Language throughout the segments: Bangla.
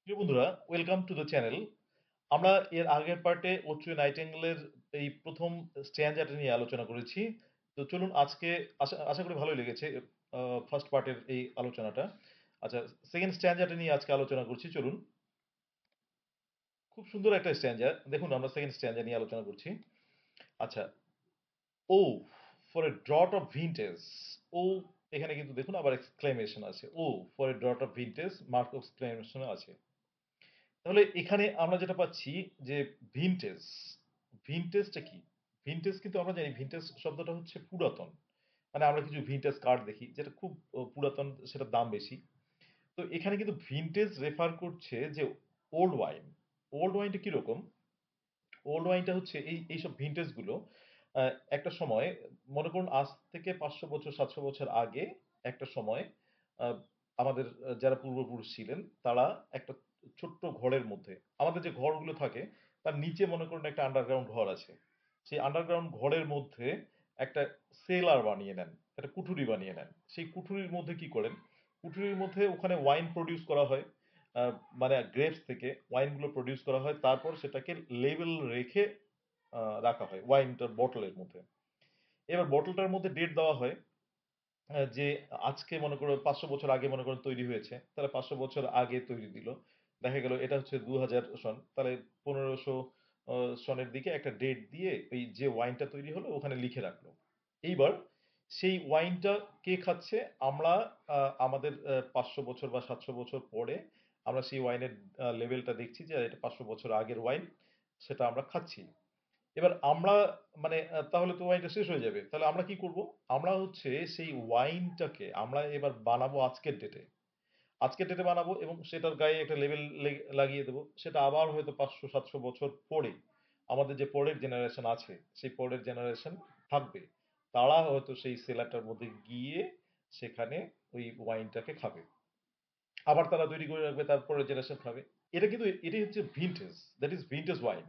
প্রিয় বন্ধুরা, ওয়েলকাম টু দ্য চ্যানেল। আমরা এর আগের পার্টে অত্রি নাইটিঙ্গেলের এই প্রথম স্ট্যাঞ্জাটা নিয়ে আলোচনা করেছি। তো চলুন আজকে আশা আশা করি ভালোই লেগেছে ফার্স্ট পার্টের এই আলোচনাটা। আচ্ছা, সেকেন্ড স্ট্যাঞ্জাটা নিয়ে আজকে আলোচনা করছি। চলুন, খুব সুন্দর একটা স্ট্যাঞ্জা। দেখুন, আমরা সেকেন্ড স্ট্যাঞ্জা নিয়ে আলোচনা করছি। আচ্ছা, O for a draught of vintage. ও এখানে কিন্তু দেখুন আবার এক্সক্লেমেশন আছে। O for a draught of vintage, mark exclamation আছে। তাহলে এখানে আমরা যেটা পাচ্ছি যে ভিনটেজ, ভিনটেজটা কি? ভিনটেজ কিন্তু আমরা জানি ভিনটেজ শব্দটা হচ্ছে পুরাতন। মানে আমরা কিছু ভিনটেজ কার্ড দেখি যেটা খুব পুরাতন, সেটার দাম বেশি। তো এখানে কিন্তু ভিনটেজ রেফার করছে যে ওল্ড ওয়াইন। ওল্ড ওয়াইনটা কিরকম? ওল্ড ওয়াইনটা হচ্ছে এইসব ভিনটেজ গুলো একটা সময়, মনে করুন আজ থেকে 500 বছর 700 বছর আগে একটা সময় আহ, আমাদের যারা পূর্বপুরুষ ছিলেন তারা একটা ছোট্ট ঘরের মধ্যে, আমাদের যে ঘরগুলো থাকে তার নিচে মনে করুন একটা আন্ডারগ্রাউন্ড ঘর আছে। সেই আন্ডারগ্রাউন্ড ঘরের মধ্যে একটা সেলার বানিয়ে নেন, একটা কুঠুরি বানিয়ে নেন। সেই কুঠুরির মধ্যে কি করেন? কুঠুরির মধ্যে ওখানে ওয়াইন প্রডিউস করা হয়। আহ, মানে গ্রেপস থেকে ওয়াইনগুলো প্রডিউস করা হয়, তারপর সেটাকে লেবেল রেখে রাখা হয় ওয়াইনটার বটলের মধ্যে। এবার বটলটার মধ্যে ডেট দেওয়া হয় যে আজকে মনে করো 500 বছর আগে মনে করো তৈরি হয়েছে, তাহলে 500 বছর আগে তৈরি দিল। দেখা গেল এটা হচ্ছে 2000 সন, তাহলে 1500 সনের দিকে একটা ডেট দিয়ে ওই যে ওয়াইনটা তৈরি হলো ওখানে লিখে রাখলো। এইবার সেই ওয়াইনটা কে খাচ্ছে? আমরা আমাদের 500 বছর বা 700 বছর পরে আমরা সেই ওয়াইনের লেভেলটা দেখছি যে এটা 500 বছর আগের ওয়াইন, সেটা আমরা খাচ্ছি। এবার আমরা মানে তাহলে তো ওয়াইনটা শেষ হয়ে যাবে, তাহলে আমরা কি করব? আমরা হচ্ছে সেই ওয়াইনটাকে আমরা এবার বানাবো আজকের ডেটে। আজকের ডেটে বানাবো এবং সেটার গায়ে একটা লেবেল লাগিয়ে দেবো। সেটা আবার হয়তো 500 700 বছর পরে আমাদের যে পরের জেনারেশন আছে, সেই পরের জেনারেশন থাকবে, তারা হয়তো সেই সেলারটার মধ্যে গিয়ে সেখানে ওই ওয়াইনটাকে খাবে। আবার তারা তৈরি করে রাখবে, তারপরে জেনারেশন খাবে। এটা কিন্তু এটাই হচ্ছে vintage, that is vintage wine.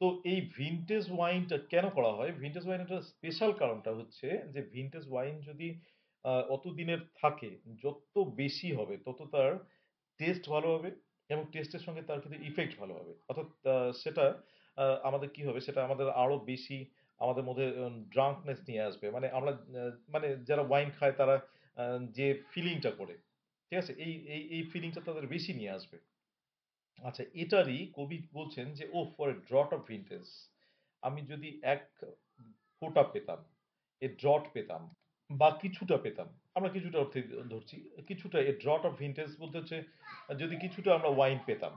তো এই ভিনটেজ ওয়াইনটা কেন করা হয়? ভিনটেজ ওয়াইনটার স্পেশাল কারণটা হচ্ছে যে ভিনটেজ ওয়াইন যদি অত দিনের থাকে, যত বেশি হবে তত তার টেস্ট ভালো হবে এবং টেস্টের সঙ্গে তার কিন্তু ইফেক্ট ভালো হবে। অর্থাৎ সেটা আমাদের কি হবে, সেটা আমাদের আরো বেশি আমাদের মধ্যে ড্রাঙ্কনেস নিয়ে আসবে। মানে আমরা মানে যারা ওয়াইন খায় তারা যে ফিলিংটা করে, ঠিক আছে, এই ফিলিংটা তাদের বেশি নিয়ে আসবে। আচ্ছা, এটারই কবি বলছেন যে O for a draught of vintage, আমি যদি এক ফোঁটা পেতাম, এ ড্রট পেতাম বা কিছুটা পেতাম, আমরা কিছুটা অর্থে ধরছি, কিছুটা এ ড্রট অফ ভিনটেজ বলতে হচ্ছে যদি কিছুটা আমরা ওয়াইন পেতাম,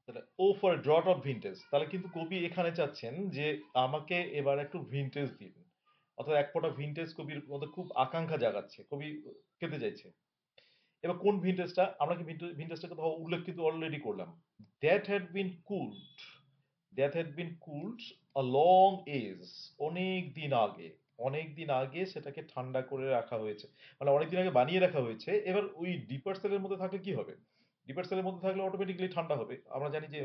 তাহলে O for a draught of vintage, তাহলে কিন্তু কবি এখানে চাচ্ছেন যে আমাকে এবার একটু ভিনটেজ দিন। অর্থাৎ এক ফোঁটা ভিনটেজ কবির মধ্যে খুব আকাঙ্ক্ষা জাগাচ্ছে, কবি খেতে চাইছে। এবার কোন ভিনটেজটা? আমরা কি ভিনটেজটাকে তো উল্লেখ কিন্তু অলরেডি করলাম। That had been cooled, that had been cooled a long age, অনেক দিন আগে, অনেক দিন আগে সেটাকে ঠান্ডা করে রাখা হয়েছে। মানে অনেক দিন আগে বানিয়ে রাখা হয়েছে। এবার ওই ডিপার সেলের মধ্যে থাকলে কি হবে? ডিপার সেলের মধ্যে থাকলে অটোমেটিকলি ঠান্ডা হবে। আমরা জানি যে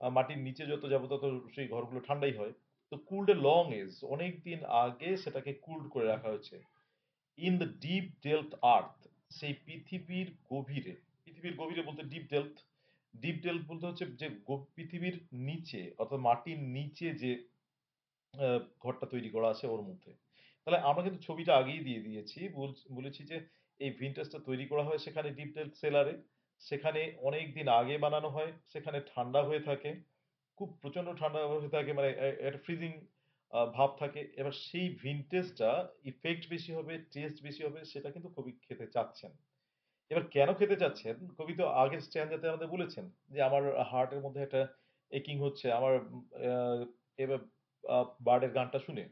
মাটির নিচে যত যাবো তত সেই ঘরগুলো ঠান্ডাই হয়। তো কুলড এ লং এজ, অনেক দিন আগে সেটাকে কুলড করে রাখা হয়েছে। ইন দ্য ডিপ ডেলথ আর্থ, সেই পৃথিবীর গভীরে। পৃথিবীর গভীরে বলতে ডিপ ডেলথ, ডিপ ডেলথ বলতে হচ্ছে যে পৃথিবীর নিচে অর্থাৎ মাটির নিচে যে ঘরটা তৈরি করা আছে ওর মধ্যে। তাহলে আমরা কিন্তু ছবিটা আগেই দিয়ে দিয়েছি, বলেছি যে এই ভিনটেজটা তৈরি করা হয় সেখানে ডিপ ডেলথ সেলারে, সেখানে অনেক দিন আগে বানানো হয়, সেখানে ঠান্ডা হয়ে থাকে, খুব প্রচন্ড ঠান্ডা হয়ে থাকে, মানে একটা ফ্রিজিং ভাব থাকে। এবার সেই ভিনটেজটা ইফেক্ট বেশি হবে, টেস্ট বেশি হবে, সেটা কিন্তু কবি খেতে চাচ্ছেন। এবার কেন খেতে চাচ্ছেন? কবি তো আগের স্ট্যান্ডাতে আমাদের বলেছেন যে আমার হার্টের মধ্যে একটা একিং হচ্ছে আমার এবার বার্ডের গানটা শুনে।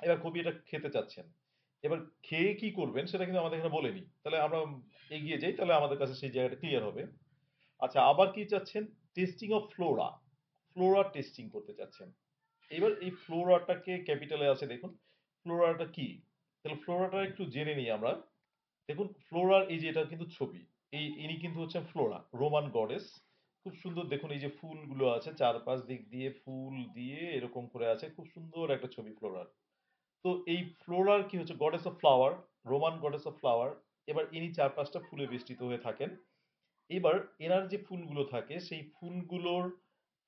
এবার কবি এটা খেতে চাচ্ছেন। এবার খেয়ে কি করবেন সেটা কিন্তু আমাদের এখানে বলেনি। তাহলে আমরা এগিয়ে যাই, তাহলে আমাদের কাছে সেই জায়গাটা ক্লিয়ার হবে। আচ্ছা, আবার কি চাচ্ছেন? Testing of Flora, Flora testing করতে চাচ্ছেন। এবার এই ফ্লোরাটাকে ক্যাপিটালে আছে দেখুন। ফ্লোরাটা কি? তাহলে ফ্লোরাটা একটু জেনে নিই আমরা। দেখুন, ফ্লোরার এই যে এটা কিন্তু ছবি, এই ইনি কিন্তু হচ্ছেন ফ্লোরা, রোমান গডেস। খুব সুন্দর দেখুন, এই যে ফুলগুলো আছে চারপাশ দিক দিয়ে ফুল দিয়ে এরকম করে আছে, খুব সুন্দর একটা ছবি ফ্লোরার। তো এই ফ্লোরার কি হচ্ছে? Goddess of flower, Roman goddess of flower. এবার ইনি চার পাঁচটা ফুলে বেষ্টিত হয়ে থাকেন। এবার এনার যে ফুলগুলো থাকে সেই ফুলগুলোর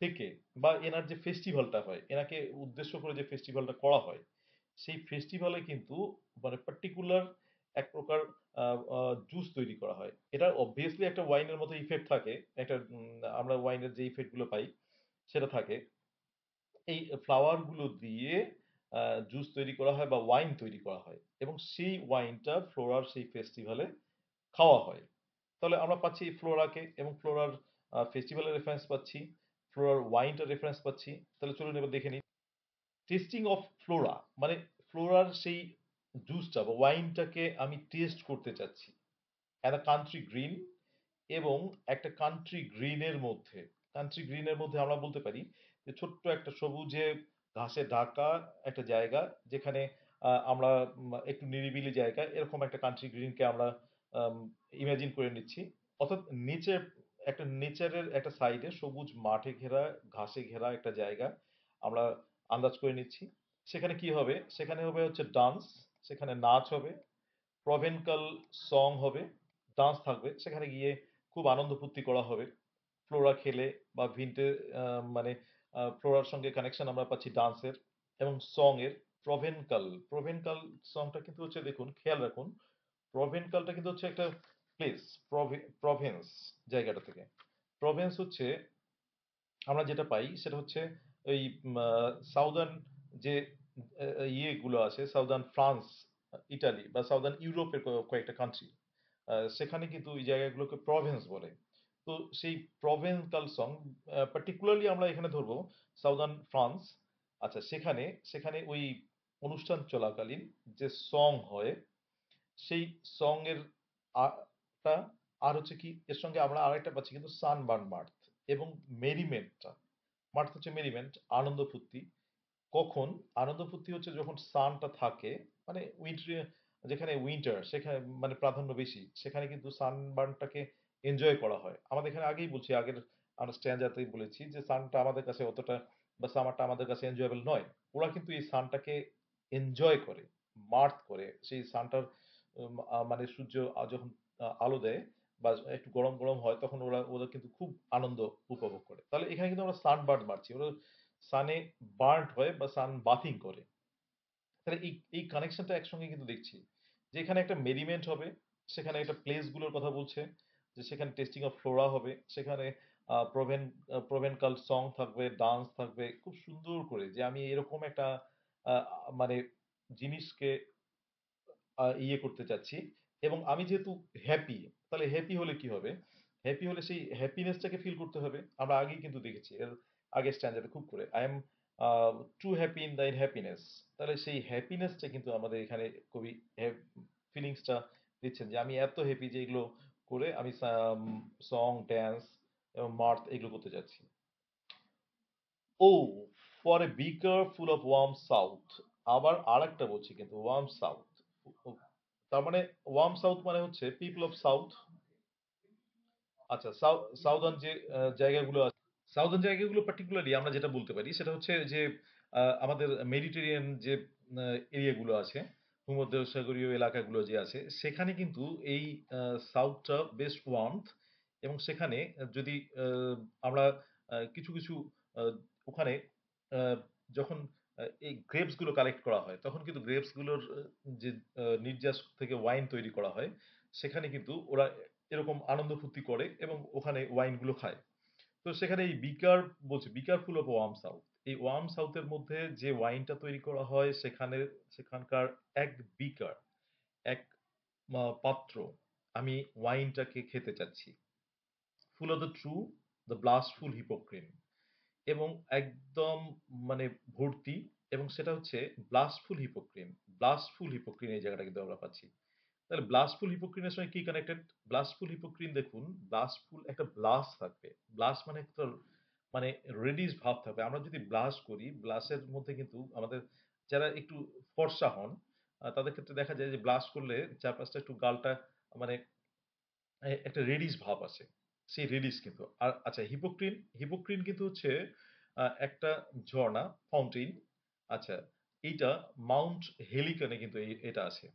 থেকে বা এনার যে ফেস্টিভ্যালটা হয়, এনাকে উদ্দেশ্য করে যে ফেস্টিভ্যালটা করা হয়, সেই ফেস্টিভ্যালে কিন্তু মানে পার্টিকুলার এক প্রকার জুস তৈরি করা হয়। এটা অবভিয়াসলি একটা ওয়াইনের মতো ইফেক্ট থাকে, একটা আমরা ওয়াইনের যে ইফেক্ট গুলো পাই সেটা থাকে। এই ফ্লাওয়ার গুলো দিয়ে জুস তৈরি করা হয় বা ওয়াইন তৈরি করা হয় এবং সেই ওয়াইনটা ফ্লোরার সেই ফেস্টিভ্যালে খাওয়া হয়। তাহলে আমরা পাচ্ছি ফ্লোরাকে এবং ফ্লোরার ফেস্টিভ্যালের রেফারেন্স পাচ্ছি, ফ্লোরার ওয়াইনটার রেফারেন্স পাচ্ছি। তাহলে চলুন এবার দেখে নিই। টেস্টিং অফ ফ্লোরা মানে ফ্লোরার সেই জুসটা বা ওয়াইনটাকে আমি টেস্ট করতে চাচ্ছি। অ্যান্ড কান্ট্রি গ্রিন এবং একটা কান্ট্রি গ্রিনের মধ্যে আমরা বলতে পারি যে ছোট্ট একটা সবুজে ঘাসে ঢাকা একটা জায়গা যেখানে আমরা একটু নিরিবিলি জায়গা এরকম একটা কান্ট্রি গ্রিনকে আমরা ইমাজিন করে নিচ্ছি। অর্থাৎ নিচে একটা নেচারের একটা সাইডে সবুজ মাঠে ঘেরা ঘাসে ঘেরা একটা জায়গা আমরা আন্দাজ করে নিচ্ছি। সেখানে কি হবে? সেখানে হবে হচ্ছে ডান্স, সেখানে নাচ হবে, প্রভেনকাল সং হবে, ডান্স থাকবে, সেখানে গিয়ে খুব আনন্দ ফুর্তি করা হবে। ফ্লোরা খেলে বা ভিন্টে মানে ফ্লোরার সঙ্গে কানেকশন আমরা পাচ্ছি ডান্সের এবং সং এর। প্রভেনকাল প্রভেনকাল সংটা কিন্তু হচ্ছে, দেখুন খেয়াল রাখুন, প্রভেনকালটা কিন্তু হচ্ছে একটা প্লেস, প্রভেন্স জায়গাটা থেকে। প্রভেন্স হচ্ছে আমরা যেটা পাই সেটা হচ্ছে ওই সাউদার্ন যে ইয়েগুলো আছে, সাউদার্ন ফ্রান্স, ইটালি বা সাউদার্ন ইউরোপের কয়েকটা কান্ট্রি, সেখানে কিন্তু ওই জায়গাগুলোকে প্রভিন্স বলে। তো সেই প্রভিন্সকাল সং পার্টিকুলারলি আমরা এখানে ধরবো সাউদার্ন ফ্রান্স। আচ্ছা, সেখানে সেখানে ওই অনুষ্ঠান চলাকালীন যে সং হয় সেই সং এর টা আর হচ্ছে কি এর সঙ্গে আমরা আরেকটা পাচ্ছি কিন্তু সানবার্ন মার্থ এবং মেরিমেন্টটা। মার্থ হচ্ছে মেরিমেন্ট, আনন্দ ফুর্তি। কখন আনন্দ ফুর্তি হচ্ছে যখন সানটা থাকে, মানে উইন্টার, যেখানে উইন্টার সেখানে মানে প্রাধান্য বেশি, সেখানে কিন্তু সানবার্নটাকে এনজয় করা হয়। আমাদের এখানে আগেই বলছি, আগের আমরা স্ট্যান্ডাতেই বলেছি যে সানটা আমাদের কাছে অতটা বা সামারটা আমাদের কাছে এনজয়েবল নয়। ওরা কিন্তু এই সানটাকে এনজয় করে, মার্থ করে সেই সানটার মানে সূর্য যখন আলো দেয় বা একটু গরম গরম হয় তখন ওরা ওরা কিন্তু খুব আনন্দ উপভোগ করে। তাহলে এখানে কিন্তু আমরা সানবার্ন মারছি, ওরা সানে বার্ন্ট হয় বা সান বাথিং করে। তাহলে এই এই কানেকশনটা একসঙ্গে কিন্তু দেখছি যে এখানে একটা মেরিমেন্ট হবে, সেখানে একটা প্লেস গুলোর কথা বলছে, যে সেখানে টেস্টিং অফ ফ্লোরা হবে, সেখানে প্রভেন প্রভেনকাল সং থাকবে, ডান্স থাকবে খুব সুন্দর করে, যে আমি এরকম একটা আহ, মানে জিনিসকে ইয়ে করতে চাচ্ছি। এবং আমি যেহেতু হ্যাপি, তাহলে হ্যাপি হলে কি হবে? হ্যাপি হলে সেই হ্যাপিনেসটাকে ফিল করতে হবে। আমরা আগেই কিন্তু দেখেছি এর আগের স্ট্যান্ডার্ডে খুব করে, I am two happy in thine happiness. তাহলে সেই হ্যাপিনেসটা কিন্তু আমাদের এখানে কবি ফিলিংসটা দিচ্ছেন যে আমি এত হ্যাপি যে এগুলো করে আমি সং, ড্যান্স এবং মার্থ এগুলো করতে যাচ্ছি। O for a beaker full of warm south. আবার আরেকটা বলছি কিন্তু ওয়ার্ম সাউথ, তার মানে ওয়ার্ম সাউথ মানে হচ্ছে পিপল অফ সাউথ। আচ্ছা, সাউদার্ন যে জায়গাগুলো আছে, সাউদার্ন জায়গাগুলো পার্টিকুলারলি আমরা যেটা বলতে পারি সেটা হচ্ছে যে আমাদের মেডিটেরিয়ান যে এরিয়াগুলো আছে, ভূমধ্যসাগরীয় এলাকাগুলো যে আছে, সেখানে কিন্তু এই সাউথটা বেশ ওয়ার্মথ। এবং সেখানে যদি আমরা কিছু কিছু আহ, ওখানে আহ, যখন এই গ্রেপস গুলো কালেক্ট করা হয় তখন কিন্তু গ্রেপস গুলোর যে নির্যাস থেকে ওয়াইন তৈরি করা হয়, সেখানে কিন্তু ওরা এরকম আনন্দ ফুর্তি করে এবং ওখানে ওয়াইন গুলো খায়। তো সেখানে এই বিকার বলছে, বিকার ফুল অফ ওয়ার্ম সাউথ, এই ওয়ার্ম সাউথের মধ্যে যে ওয়াইনটা তৈরি করা হয় সেখানে সেখানকার এক বিকার, এক পাত্র, আমি ওয়াইনটাকে খেতে চাচ্ছি। Full of the true, the blushful Hippocrene, এবং একদম মানে ভর্তি, এবং সেটা হচ্ছে ব্লাস্টফুল হিপোক্রিন। ব্লাস্টফুল হিপোক্রিন এই জায়গাটা কিন্তু আমরা পাচ্ছি। তাহলে ব্লাস্টফুল হিপোক্রিনের সঙ্গে কি কানেক্টেড? ব্লাস্টফুল হিপোক্রিন দেখুন, ব্লাস্টফুল একটা ব্লাস্ট থাকবে, ব্লাস্ট মানে একটা মানে রেডিশ ভাব থাকবে। আমরা যদি ব্লাশ করি, ব্লাশের মধ্যে কিন্তু আমাদের যারা একটু ফর্সা হন তাদের ক্ষেত্রে দেখা যায় যে ব্লাশ করলে চারপাশটা একটু গালটা মানে একটা রেডিশ ভাব আসে, সেই রেডিশ কিন্তু। আর আচ্ছা, হিপোক্রিন, হিপোক্রিন কিন্তু হচ্ছে একটা ঝর্ণা, ফাউন্টেন। আচ্ছা, এইটা মাউন্ট হেলিকনে কিন্তু এটা আছে।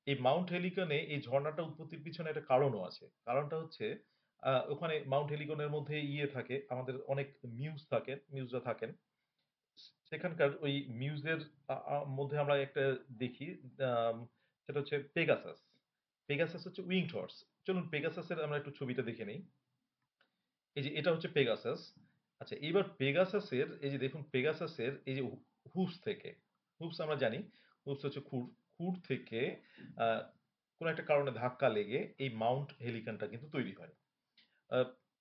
এই মাউন্ট হেলিকনে এই ঝর্ণাটা উৎপত্তির পিছনে একটা কারণও আছে। কারণটা হচ্ছে ওখানে মাউন্ট হেলিগনের মধ্যে ইয়ে থাকে, আমাদের অনেক মিউজরা থাকেন। সেখানকার ওই মিউজের মধ্যে আমরা একটা দেখি, আম, সেটা হচ্ছে পেগাসাস। পেগাসাস হচ্ছে উইংড হর্স। চলুন পেগাসাসের আমরা একটু ছবিটা দেখে নিই। এই যে এটা হচ্ছে পেগাসাস। আচ্ছা, এবার পেগাসাসের এই যে দেখুন, পেগাসাসের এই যে হুপস থেকে, হুপস আমরা জানি, হুপস হচ্ছে খুর, খুর থেকে আহ, কোনো একটা কারণে ধাক্কা লেগে এই মাউন্ট হেলিকনটা কিন্তু তৈরি হয়।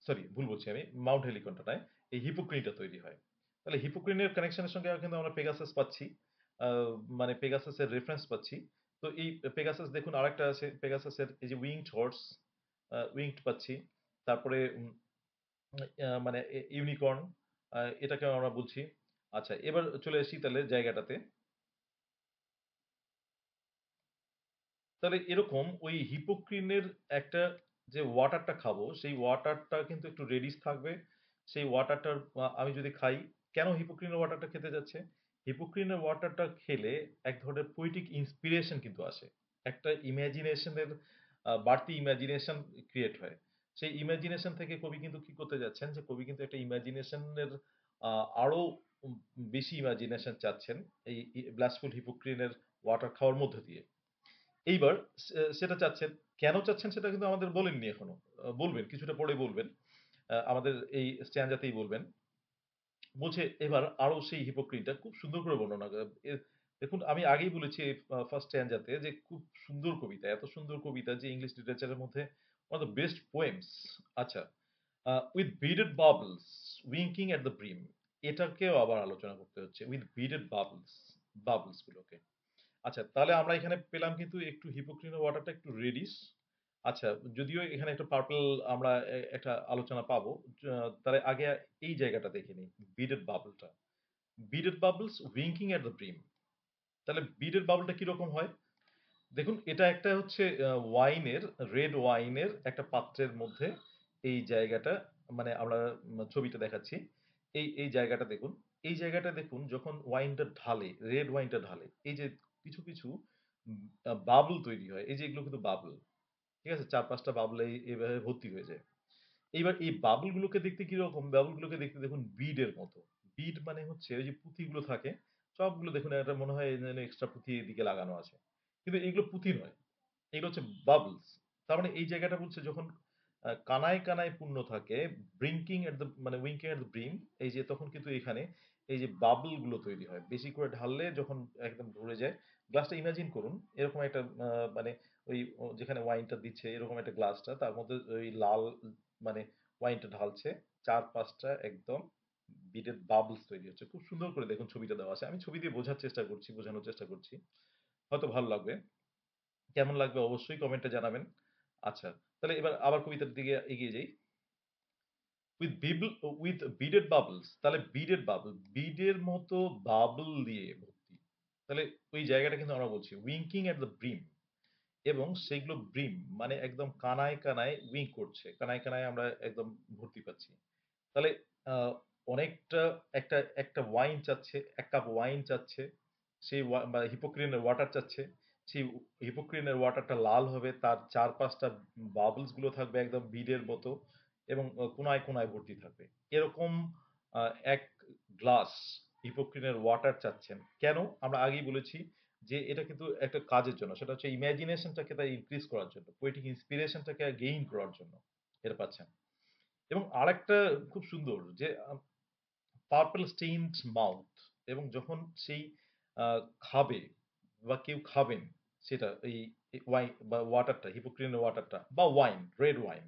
সরি, ভুল বলছি আমি, মাউন্ট হেলিকনটা নয়, এই হিপোক্রিনটা তৈরি হয়। তাহলে হিপোক্রিনের কানেকশনের সঙ্গে কিন্তু আমরা পেগাসাস পাচ্ছি, আহ, মানে পেগাসাসের রেফারেন্স পাচ্ছি। তো এই পেগাসাস দেখুন, আরেকটা আছে পেগাসাসের এই যে উইংড হর্স, উইংড পাচ্ছি। তারপরে মানে ইউনিকর্ন, এটাকে আমরা বলছি। আচ্ছা, এবার চলে আসি তাহলে জায়গাটাতে। তাহলে এরকম ওই হিপোক্রিনের একটা যে ওয়াটারটা খাবো, সেই ওয়াটারটা কিন্তু একটু রেডিশ থাকবে। সেই ওয়াটারটার আমি যদি খাই, কেন হিপোক্রিনের ওয়াটারটা খেতে যাচ্ছে? হিপোক্রিনের ওয়াটারটা খেলে এক ধরনের পোয়েটিক ইন্সপিরেশন কিন্তু আসে। একটা ইমাজিনেশনের বাড়তি ইমাজিনেশন ক্রিয়েট হয়। সেই ইমাজিনেশন থেকে কবি কিন্তু কি করতে যাচ্ছেন, যে কবি কিন্তু একটা ইমাজিনেশনের আরো উম বেশি ইমাজিনেশন চাচ্ছেন এই ব্লাসফুল হিপোক্রিনের ওয়াটার খাওয়ার মধ্য দিয়ে। এইবার সেটা চাচ্ছেন। কেন চাচ্ছেন সেটা কিন্তু আমাদের বলেননি এখনো। বলবেন, কিছুটা পরে বলবেন। আমাদের এই স্ট্যান্জাতেই বলবেন। বলছে এবার আরো সেই হিপোক্রিটটা খুব সুন্দর করে বর্ণনা করে। দেখুন, আমি আগেই বলেছি ফার্স্ট স্ট্যান্জাতে যে খুব সুন্দর কবিতা, এত সুন্দর কবিতা যে ইংলিশ লিটারেচারের মধ্যে one of the best poems. আচ্ছা, with beaded bubbles winking at the brim, এটাকেও আবার আলোচনা করতে হচ্ছে, উইথ বিডেড বাবলস, বাবলস গুলোকে। আচ্ছা, তাহলে আমরা এখানে পেলাম কিন্তু একটু হিপোক্রিনের ওয়াটারটা একটু রেডিশ। আচ্ছা, যদিও এখানে একটা পার্পল আমরা একটা আলোচনা পাবো। তাহলে আগে এই জায়গাটা দেখে নিই, বিডেড বাবলটা। বিডেড bubbles winking at the brim. তাহলে বিডেড বাবলটা কিরকম হয়? দেখুন, এটা একটা হচ্ছে ওয়াইনের, রেড ওয়াইনের একটা পাত্রের মধ্যে এই জায়গাটা, মানে আমরা ছবিটা দেখাচ্ছি। এই এই জায়গাটা দেখুন, এই জায়গাটা দেখুন, যখন ওয়াইনটা ঢালে, রেড ওয়াইনটা ঢালে, এই যে কিছু কিছু বাবল তৈরি হয়, এই যে এগুলো কিন্তু বাবল। ঠিক আছে, চার পাঁচটা বাবল এইভাবে ভর্তি হয়ে যায়। এইবার এই বাবল গুলোকে দেখতে কিরকম? বাবল গুলোকে দেখতে দেখুন বিডের মতো। বিড মানে হচ্ছে ওই যে পুঁতিগুলো থাকে, সবগুলো দেখুন একটা মনে হয় এক্সট্রা পুঁতি এদিকে লাগানো আছে, কিন্তু এগুলো পুঁতি নয়, এগুলো হচ্ছে বাবলস। তার মানে এই জায়গাটা বলছে যখন কানায় কানায় পূর্ণ থাকে, ব্রিঙ্কিং এট দ্য মানে উইঙ্কিং এট দ্য ব্রিম, এই যে তখন কিন্তু এখানে এই যে বাবল গুলো তৈরি হয়, বেশি করে ঢাললে যখন একদম ভরে যায়। গ্লাসটা ইমাজিন করুন, এরকম একটা মানে ওই যেখানে ওয়াইনটা দিচ্ছে এরকম একটা গ্লাসটা, তার মধ্যে ওই লাল মানে ওয়াইনটা ঢালছে, চার পাঁচটা একদম বিটের বাবলস তৈরি হচ্ছে। খুব সুন্দর করে দেখুন ছবিটা দেওয়া আছে, আমি ছবি দিয়ে বোঝার চেষ্টা করছি, বোঝানোর চেষ্টা করছি, হয়তো ভালো লাগবে। কেমন লাগবে অবশ্যই কমেন্টে জানাবেন। আচ্ছা, তাহলে এবার আবার কবিতার দিকে এগিয়ে যাই। উইথ বিবল, উইথ বিডেড বাবলস, তাহলে বিডেড বাবল, বিডের মতো বাবল দিয়ে ভর্তি। তাহলে ওই জায়গাটা কিন্তু আমরা বলছি উইঙ্কিং এট দ্য ব্রিম, এবং সেগুলো ব্রিম মানে একদম কানায় কানায় উইঙ্ক করছে, কানায় কানায় আমরা একদম ভর্তি পাচ্ছি। তাহলে আহ, অনেকটা একটা একটা ওয়াইন চাচ্ছে, এক কাপ ওয়াইন চাচ্ছে, সেই বা হিপোক্রিনের ওয়াটার চাচ্ছে। সেই হিপোক্রিনের ওয়াটারটা লাল হবে, তার চার পাঁচটা বাবলস গুলো থাকবে একদম বিডের মতো, এবং কোনায় কোনায় ভর্তি থাকবে। এরকম এক গ্লাস হিপোক্রিনের ওয়াটার চাচ্ছেন কেন? আমরা আগেই বলেছি যে এটা কিন্তু একটা কাজের জন্য, সেটা হচ্ছে ইমাজিনেশনটাকে তাই ইনক্রিজ করার জন্য, পোয়েটিক ইন্সপিরেশনটাকে গেইন করার জন্য এটা পাচ্ছেন। এবং আরেকটা খুব সুন্দর যে পার্পল স্টেইনড মাউথ, এবং যখন সেই খাবে বা কেউ খাবেন সেটা, এই ওয়াইন বা ওয়াটারটা, হিপোক্রিনের ওয়াটারটা বা ওয়াইন, রেড ওয়াইন,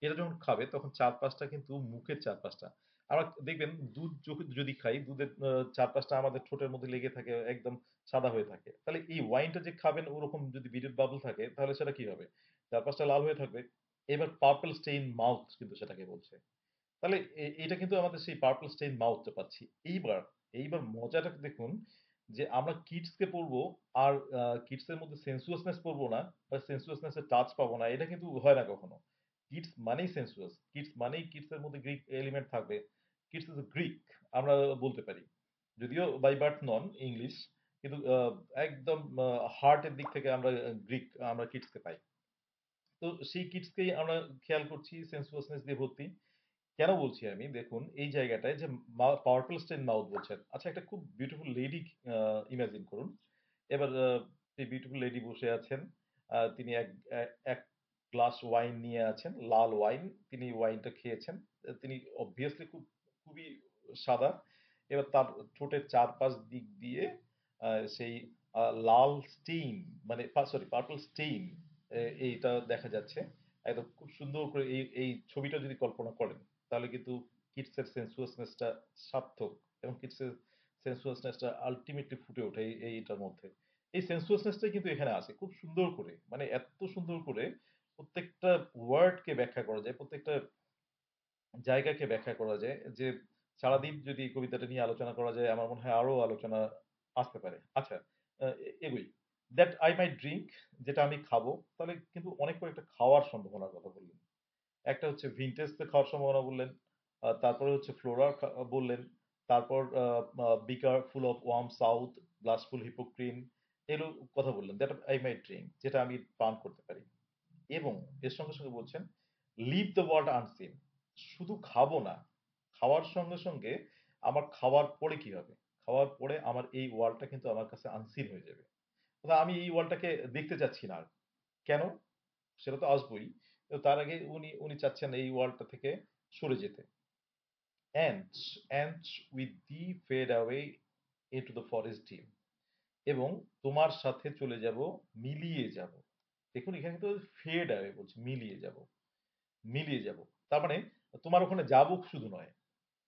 এটা যখন খাবে তখন চার পাঁচটা কিন্তু মুখের চার পাঁচটা, আমরা দেখবেন দুধ যদি খাই, দুধের চার পাঁচটা আমাদের ঠোঁটের মধ্যে লেগে থাকে, একদম সাদা হয়ে থাকে। তাহলে এই ওয়াইনটা যে খাবেন ওরকম যদি বিটেড বাবল থাকে, তাহলে সেটা কি হবে? চার পাঁচটা লাল হয়ে থাকবে। এবার পার্পল স্টেইন মাউথ কিন্তু সেটাকে বলছে। তাহলে এটা কিন্তু আমাদের সেই পার্পল স্টেইন মাউথটা পাচ্ছি। এইবার এইবার মজাটা দেখুন, যে আমরা কিডস কে পড়বো, আর কিডস এর মধ্যে সেন্সুয়াসনেস পড়বো না, বা সেন্সুয়াসনেস এর টাচ পাবো না, এটা কিন্তু হয় না কখনো। কিডস মানেই সেন্সুয়াস, কিডস মানেই কিডস এর মধ্যে গ্রিক এলিমেন্ট থাকবে। কিডস ইজ গ্রিক, আমরা বলতে পারি, যদিও বাই বার্থ নন ইংলিশ, কিন্তু একদম হার্টের দিক থেকে আমরা গ্রিক, আমরা কিডস কে পাই। তো সেই কিডসকেই আমরা খেয়াল করছি সেন্সুয়াসনেস দিয়ে ভর্তি। কেন বলছি আমি দেখুন এই জায়গাটায় যে পাওয়ারফুল স্টেন মাউথ বলছেন। আচ্ছা একটা খুব বিউটিফুল লেডি ইমাজিন করুন। এবার সেই বিউটিফুল লেডি বসে আছেন। তিনি এক গ্লাস ওয়াইন নিয়ে আছেন, লাল ওয়াইন। তিনি ওয়াইনটা খেয়েছেন। তিনি অবভিয়াসলি খুবই সাদা। এবার তার ঠোঁটের চারপাশ দিক দিয়ে সেই লাল স্টেইন মানে সরি পার্পল স্টেইন এইটা দেখা যাচ্ছে। একদম খুব সুন্দর করে এই ছবিটা যদি কল্পনা করেন তাহলে কিন্তু কিডসের সেন্সুয়াসনেসটা সার্থক এবং কিডসের সেন্সুয়াসনেসটা আলটিমেটলি ফুটে ওঠে এইটার মধ্যে। এই সেন্সুয়াসনেসটাই কিন্তু এখানে আছে খুব সুন্দর করে, মানে এত সুন্দর করে প্রত্যেকটা ওয়ার্ডকে ব্যাখ্যা করা যায়, প্রত্যেকটা জায়গাকে ব্যাখ্যা করা যায় যে সারাদিন যদি এই কবিতাটা নিয়ে আলোচনা করা যায় আমার মনে হয় আরো আলোচনা আসতে পারে। আচ্ছা এগুই দ্যাট আই মাই ড্রিঙ্ক, যেটা আমি খাবো, তাহলে কিন্তু অনেক কয়েকটা খাওয়ার সম্ভাবনার কথা বললেন। একটা হচ্ছে ভিনটেজতে খাওয়ার সম্ভাবনা বললেন, তারপরে হচ্ছে ফ্লোরা বললেন, তারপর বিকার ফুল অফ ওয়ার্ম সাউথ, ব্লাস্টফুল হিপোক্রিন, এগুলো কথা বললেন দ্যাট আই মাই ড্রিঙ্ক, যেটা আমি পান করতে পারি। এবং এর সঙ্গে সঙ্গে বলছেন লিভ দ্য ওয়ার্ল্ড আনসিন, শুধু খাবো না, খাওয়ার সঙ্গে সঙ্গে আমার খাওয়ার পরে কি হবে, খাওয়ার পরে আমার এই ওয়ার্ল্ডটা কিন্তু আমার কাছে আনসিন হয়ে যাবে। আমি এই ওয়ার্ল্ডটাকে দেখতে চাচ্ছি না আর। কেন? সেটা তো আসবোই। তো তার আগে উনি উনি চাচ্ছেন এই ওয়ার্ল্ডটা থেকে সরে যেতে। And and with thee fade away into the forest deep, এবং তোমার সাথে চলে যাব, মিলিয়ে যাব। দেখুন এখানে কিন্তু ফেড অ্যাওয়ে বলছে, মিলিয়ে যাব, মিলিয়ে যাব। তার মানে তোমার ওখানে যাবো শুধু নয়,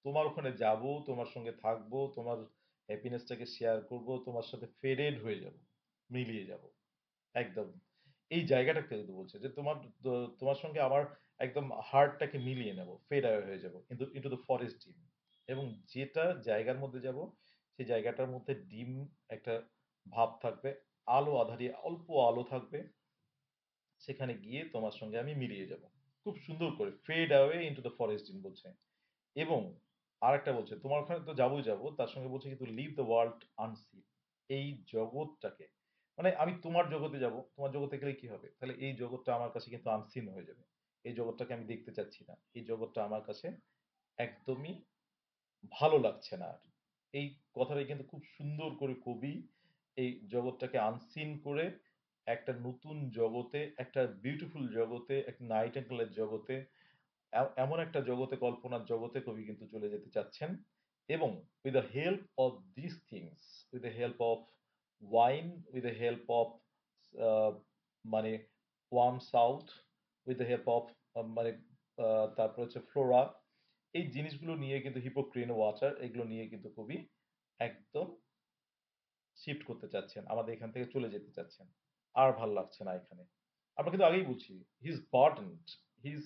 তোমার ওখানে যাব, তোমার সঙ্গে থাকবো, তোমার হ্যাপিনেসটাকে শেয়ার করব, তোমার সাথে ফেডেড হয়ে যাব, মিলিয়ে যাব একদম। এই জায়গাটাকে কিন্তু বলছে যে তোমার সঙ্গে আমার একদম হার্টটাকে মিলিয়ে নেব, ফেড অ্যাওয়ে হয়ে যাব কিন্তু ইনটু দ্য ফরেস্ট ডিম। এবং যেটা জায়গার মধ্যে যাব সেই জায়গাটার মধ্যে ডিম একটা ভাব থাকবে, আলো আধারি অল্প আলো থাকবে, সেখানে গিয়ে তোমার সঙ্গে আমি মিলিয়ে যাব। খুব সুন্দর করে fade away into the forest dim বলছে। এবং আরেকটা বলছে তোমার ওখানে তো যাবোই যাবো, তার সঙ্গে বলছে কিন্তু লিভ দ্য ওয়ার্ল্ড আনসিন, এই জগৎটাকে, মানে আমি তোমার জগতে যাব, তোমার জগতে গেলে কি হবে, তাহলে এই জগৎটা আমার কাছে কিন্তু আনসিন হয়ে যাবে। এই জগৎটাকে আমি দেখতে চাচ্ছি না, এই জগৎটা আমার কাছে একদমই ভালো লাগছে না আর। এই কথাটাই কিন্তু খুব সুন্দর করে কবি এই জগৎটাকে আনসিন করে একটা নতুন জগতে, একটা বিউটিফুল জগতে, একটা নাইটেঙ্গেলের জগতে, এমন একটা জগতে, কল্পনার জগতে কবি কিন্তু চলে যেতে চাচ্ছেন। এবং with the help of this things, with the help of wine, with the help of মানে warm south, with the help of মানে তারপর হচ্ছে ফ্লোরা, এই জিনিসগুলো নিয়ে কিন্তু হিপোক্রেন ওয়াটার, এগুলো নিয়ে কিন্তু কবি একদম শিফট করতে চাচ্ছেন, আমাদের এখান থেকে চলে যেতে চাচ্ছেন। আর ভাল লাগছে না এখানে। আমরা কিন্তু আগেই বলছি he is burdened, his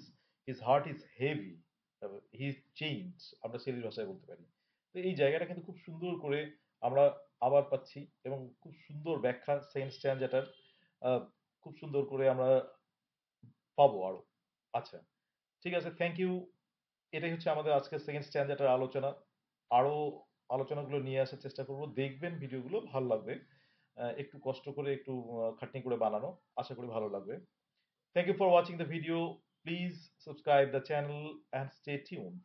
his heart is heavy, he is change, আমরা সেলির ভাষায় বলতে পারি। তো এই জায়গাটা কিন্তু খুব সুন্দর করে আমরা আবার পাচ্ছি এবং খুব সুন্দর ব্যাখ্যা সেকেন্ড স্ট্যান্ডাটার খুব সুন্দর করে আমরা পাবো আরো। আচ্ছা ঠিক আছে, থ্যাংক ইউ। এটাই হচ্ছে আমাদের আজকের সেকেন্ড স্ট্যান্ডার্ডের আলোচনা। আরো আলোচনাগুলো নিয়ে আসার চেষ্টা করব, দেখবেন ভিডিওগুলো ভালো লাগবে। একটু কষ্ট করে একটু খাটনি করে বানানো, আশা করি ভালো লাগবে। Thank you for watching the video, please subscribe the channel and stay tuned.